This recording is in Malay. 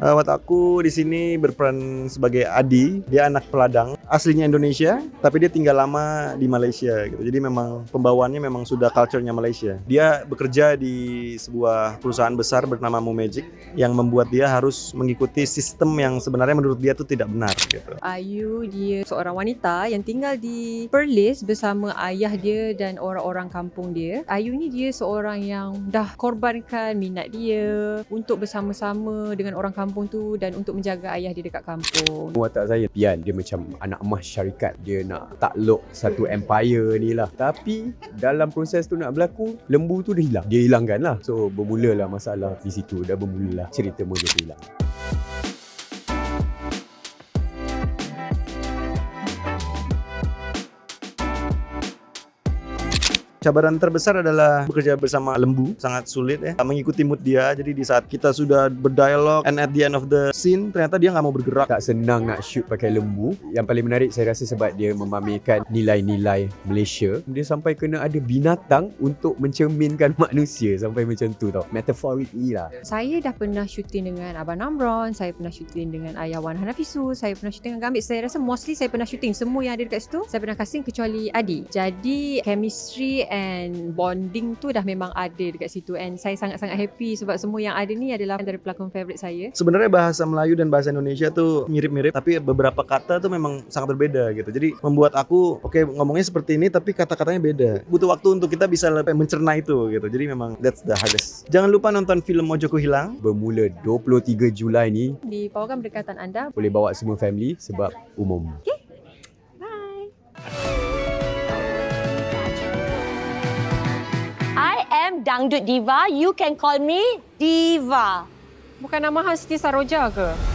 Waktu aku di sini berperan sebagai Adi. Dia anak peladang, aslinya Indonesia, tapi dia tinggal lama di Malaysia gitu. Jadi memang pembawaannya memang sudah culture-nya Malaysia. Dia bekerja di sebuah perusahaan besar bernama Momagic yang membuat dia harus mengikuti sistem yang sebenarnya menurut dia itu tidak benar gitu. Ayu dia seorang wanita yang tinggal di Perlis bersama ayah dia dan orang-orang kampung dia. Ayu ni dia seorang yang dah korbankan minat dia untuk bersama-sama dengan orang kampung tu dan untuk menjaga ayah dia dekat kampung. Watak saya Pian, dia macam anak emas syarikat. Dia nak takluk satu empire ni lah. Tapi dalam proses tu nak berlaku, lembu tu dah hilang. Dia hilangkan lah. So bermulalah masalah di situ. Dah bermulalah cerita Mojo tu hilang. Cabaran terbesar adalah bekerja bersama lembu, sangat sulit ya, mengikuti mood dia. Jadi di saat kita sudah berdialog and at the end of the scene, ternyata dia nggak mau bergerak. Tak senang nak shoot pakai lembu. Yang paling menarik saya rasa sebab dia memamerkan nilai-nilai Malaysia. Dia sampai kena ada binatang untuk mencerminkan manusia. Sampai macam tu tau. Metaphorically lah. Saya dah pernah syuting dengan Abang Namron, saya pernah syuting dengan Ayah Wan Hanafisu, saya pernah syuting dengan Gambit. Saya rasa mostly saya pernah syuting semua yang ada dekat situ. Saya pernah casting kecuali Adi. Jadi chemistry and bonding tu dah memang ada dekat situ, and saya sangat-sangat happy sebab semua yang ada ni adalah dari pelakon favourite saya. Sebenarnya bahasa Melayu dan bahasa Indonesia tuh mirip-mirip, tapi beberapa kata tuh memang sangat berbeda gitu. Jadi membuat aku ngomongnya seperti ini tapi kata-katanya beda. Butuh waktu untuk kita bisa mencerna itu gitu. Jadi memang that's the hardest. Jangan lupa nonton film Mojoku Hilang. Bermula 23 Julai ni. Di program berdekatan anda Boleh bawa semua family sebab umum. Okay. Bye. I am Dangdut Diva. You can call me Diva. Bukan nama Hasti Saroja ke?